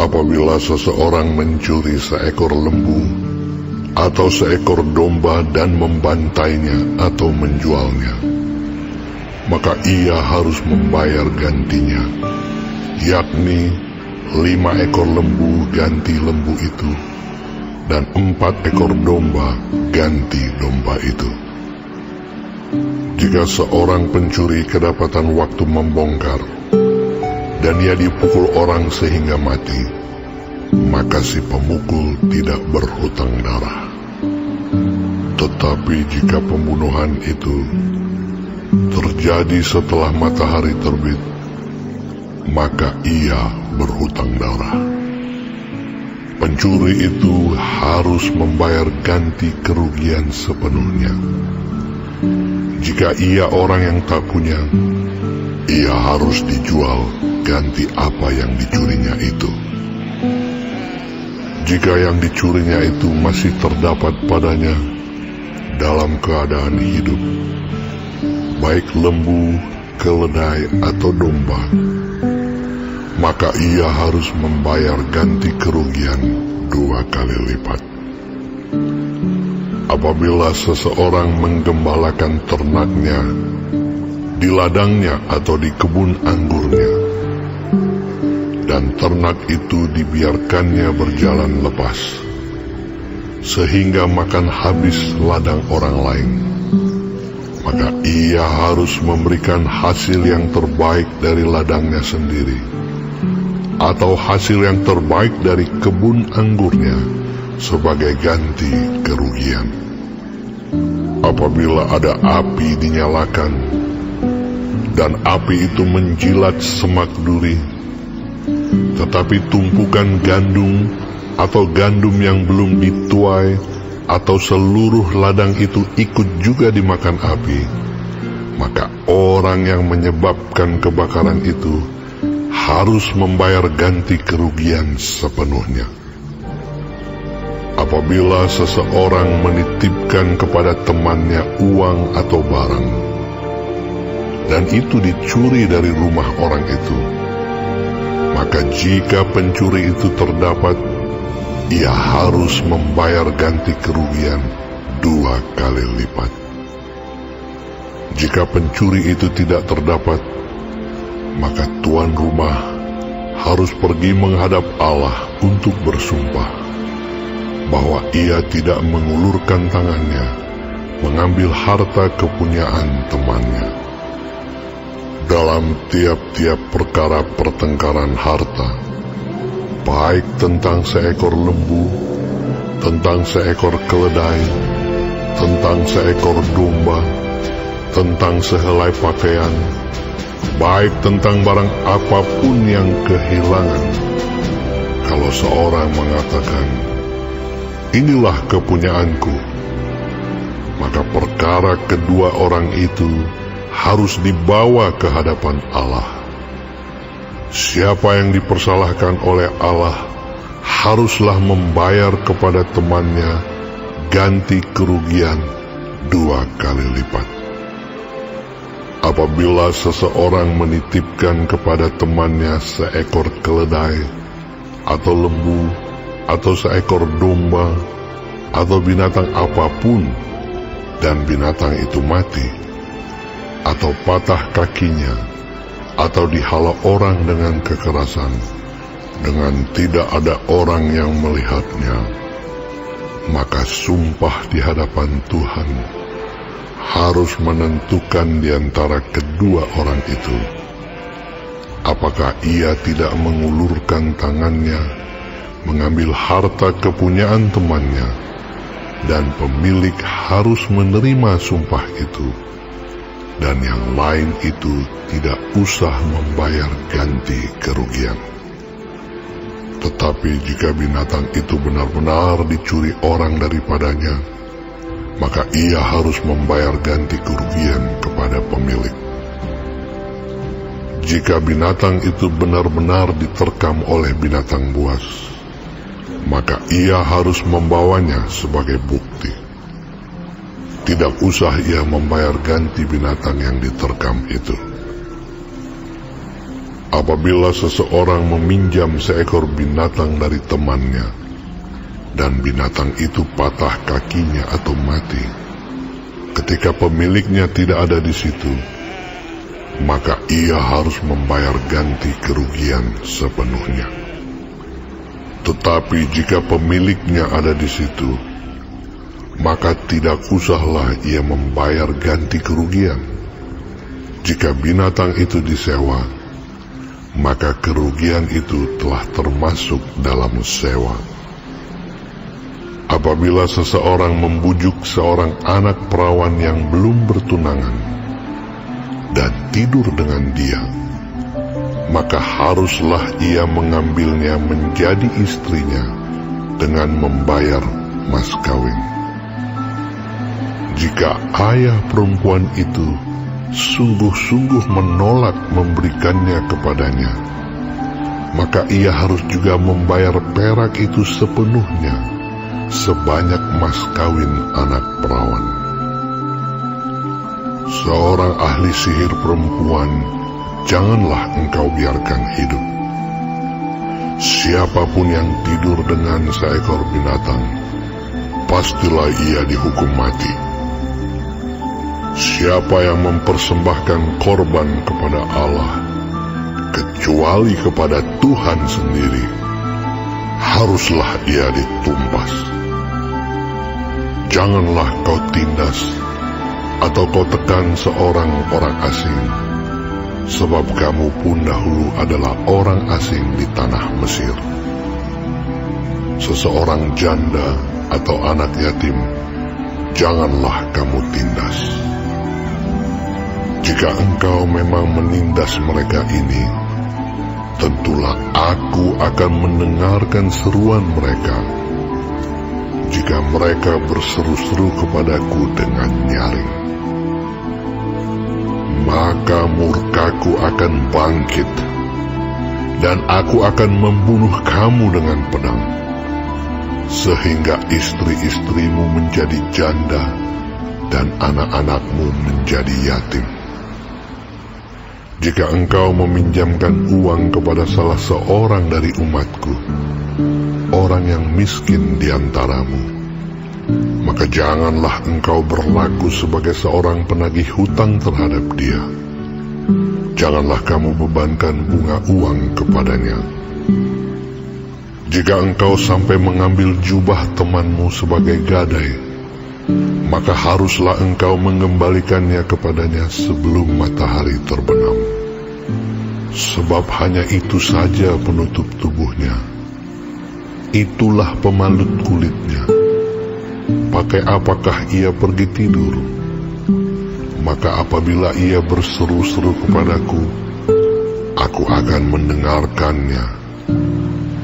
Apabila seseorang mencuri seekor lembu atau seekor domba dan membantainya atau menjualnya, maka ia harus membayar gantinya, yakni 5 ekor lembu ganti lembu itu, dan 4 ekor domba ganti domba itu. Jika seorang pencuri kedapatan waktu membongkar, dan ia dipukul orang sehingga mati, maka si pemukul tidak berhutang darah. Tetapi jika pembunuhan itu terjadi setelah matahari terbit, maka ia berhutang darah. Pencuri itu harus membayar ganti kerugian sepenuhnya. Jika ia orang yang tak punya, ia harus dijual ganti apa yang dicurinya itu. Jika yang dicurinya itu masih terdapat padanya dalam keadaan hidup, baik lembu, keledai, atau domba, maka ia harus membayar ganti kerugian 2 kali lipat. Apabila seseorang menggembalakan ternaknya di ladangnya atau di kebun anggurnya, dan ternak itu dibiarkannya berjalan lepas, sehingga makan habis ladang orang lain, maka ia harus memberikan hasil yang terbaik dari ladangnya sendiri, atau hasil yang terbaik dari kebun anggurnya sebagai ganti kerugian. Apabila ada api dinyalakan, dan api itu menjilat semak duri, tetapi tumpukan gandum atau gandum yang belum dituai atau seluruh ladang itu ikut juga dimakan api, maka orang yang menyebabkan kebakaran itu harus membayar ganti kerugian sepenuhnya. Apabila seseorang menitipkan kepada temannya uang atau barang, dan itu dicuri dari rumah orang itu, maka jika pencuri itu terdapat, ia harus membayar ganti kerugian 2 kali lipat. Jika pencuri itu tidak terdapat, maka tuan rumah harus pergi menghadap Allah untuk bersumpah bahwa ia tidak mengulurkan tangannya mengambil harta kepunyaan temannya. Dalam tiap-tiap perkara pertengkaran harta, baik tentang seekor lembu, tentang seekor keledai, tentang seekor domba, tentang sehelai pakaian, baik tentang barang apapun yang kehilangan, kalau seorang mengatakan, "Inilah kepunyaanku," maka perkara kedua orang itu harus dibawa ke hadapan Allah. Siapa yang dipersalahkan oleh Allah haruslah membayar kepada temannya ganti kerugian 2 kali lipat. Apabila seseorang menitipkan kepada temannya seekor keledai, atau lembu, atau seekor domba, atau binatang apapun, dan binatang itu mati, atau patah kakinya, atau dihala orang dengan kekerasan, dengan tidak ada orang yang melihatnya, maka sumpah di hadapan Tuhan harus menentukan di antara kedua orang itu, apakah ia tidak mengulurkan tangannya mengambil harta kepunyaan temannya, dan pemilik harus menerima sumpah itu, dan yang lain itu tidak usah membayar ganti kerugian. Tetapi jika binatang itu benar-benar dicuri orang daripadanya, maka ia harus membayar ganti kerugian kepada pemilik. Jika binatang itu benar-benar diterkam oleh binatang buas, maka ia harus membawanya sebagai bukti. Tidak usah ia membayar ganti binatang yang diterkam itu. Apabila seseorang meminjam seekor binatang dari temannya, dan binatang itu patah kakinya atau mati, ketika pemiliknya tidak ada di situ, maka ia harus membayar ganti kerugian sepenuhnya. Tetapi jika pemiliknya ada di situ, maka tidak usahlah ia membayar ganti kerugian. Jika binatang itu disewa, maka kerugian itu telah termasuk dalam sewa. Apabila seseorang membujuk seorang anak perawan yang belum bertunangan dan tidur dengan dia, maka haruslah ia mengambilnya menjadi istrinya dengan membayar mas kawin. Jika ayah perempuan itu sungguh-sungguh menolak memberikannya kepadanya, maka ia harus juga membayar perak itu sepenuhnya, sebanyak mas kawin anak perawan. Seorang ahli sihir perempuan janganlah engkau biarkan hidup. Siapapun yang tidur dengan seekor binatang, pastilah ia dihukum mati. Siapa yang mempersembahkan korban kepada Allah, kecuali kepada Tuhan sendiri, haruslah ia ditumpas. Janganlah kau tindas atau kau tekan seorang orang asing, sebab kamu pun dahulu adalah orang asing di tanah Mesir. Seseorang janda atau anak yatim, janganlah kamu tindas. Jika engkau memang menindas mereka ini, tentulah aku akan mendengarkan seruan mereka jika mereka berseru-seru kepadaku dengan nyaring. Maka murkaku akan bangkit, dan aku akan membunuh kamu dengan pedang, sehingga istri-istrimu menjadi janda, dan anak-anakmu menjadi yatim. Jika engkau meminjamkan uang kepada salah seorang dari umatku, orang yang miskin di antaramu, maka janganlah engkau berlaku sebagai seorang penagih hutang terhadap dia. Janganlah kamu bebankan bunga uang kepadanya. Jika engkau sampai mengambil jubah temanmu sebagai gadai, maka haruslah engkau mengembalikannya kepadanya sebelum matahari terbenam. Sebab hanya itu saja penutup tubuhnya, itulah pemalut kulitnya. Pakai apakah ia pergi tidur? Maka apabila ia berseru-seru kepadaku, aku akan mendengarkannya,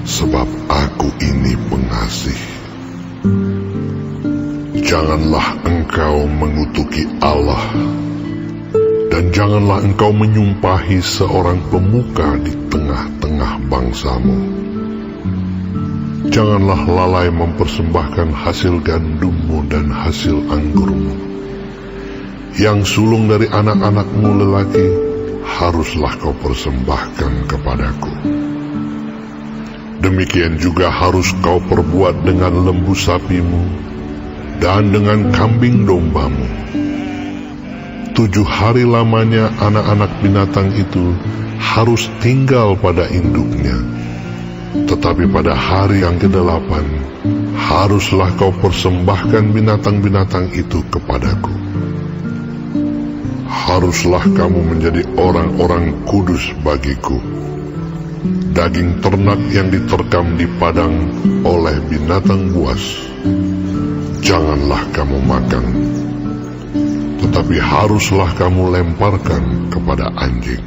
sebab aku ini pengasih. Janganlah engkau mengutuki Allah, dan janganlah engkau menyumpahi seorang pemuka di tengah-tengah bangsamu. Janganlah lalai mempersembahkan hasil gandummu dan hasil anggurmu. Yang sulung dari anak-anakmu lelaki haruslah kau persembahkan kepadaku. Demikian juga harus kau perbuat dengan lembu sapimu dan dengan kambing dombamu. 7 hari lamanya anak-anak binatang itu harus tinggal pada induknya. Tetapi pada hari yang ke-8, haruslah kau persembahkan binatang-binatang itu kepadaku. Haruslah kamu menjadi orang-orang kudus bagiku. Daging ternak yang diterkam di padang oleh binatang buas, janganlah kamu makan, tetapi haruslah kamu lemparkan kepada anjing.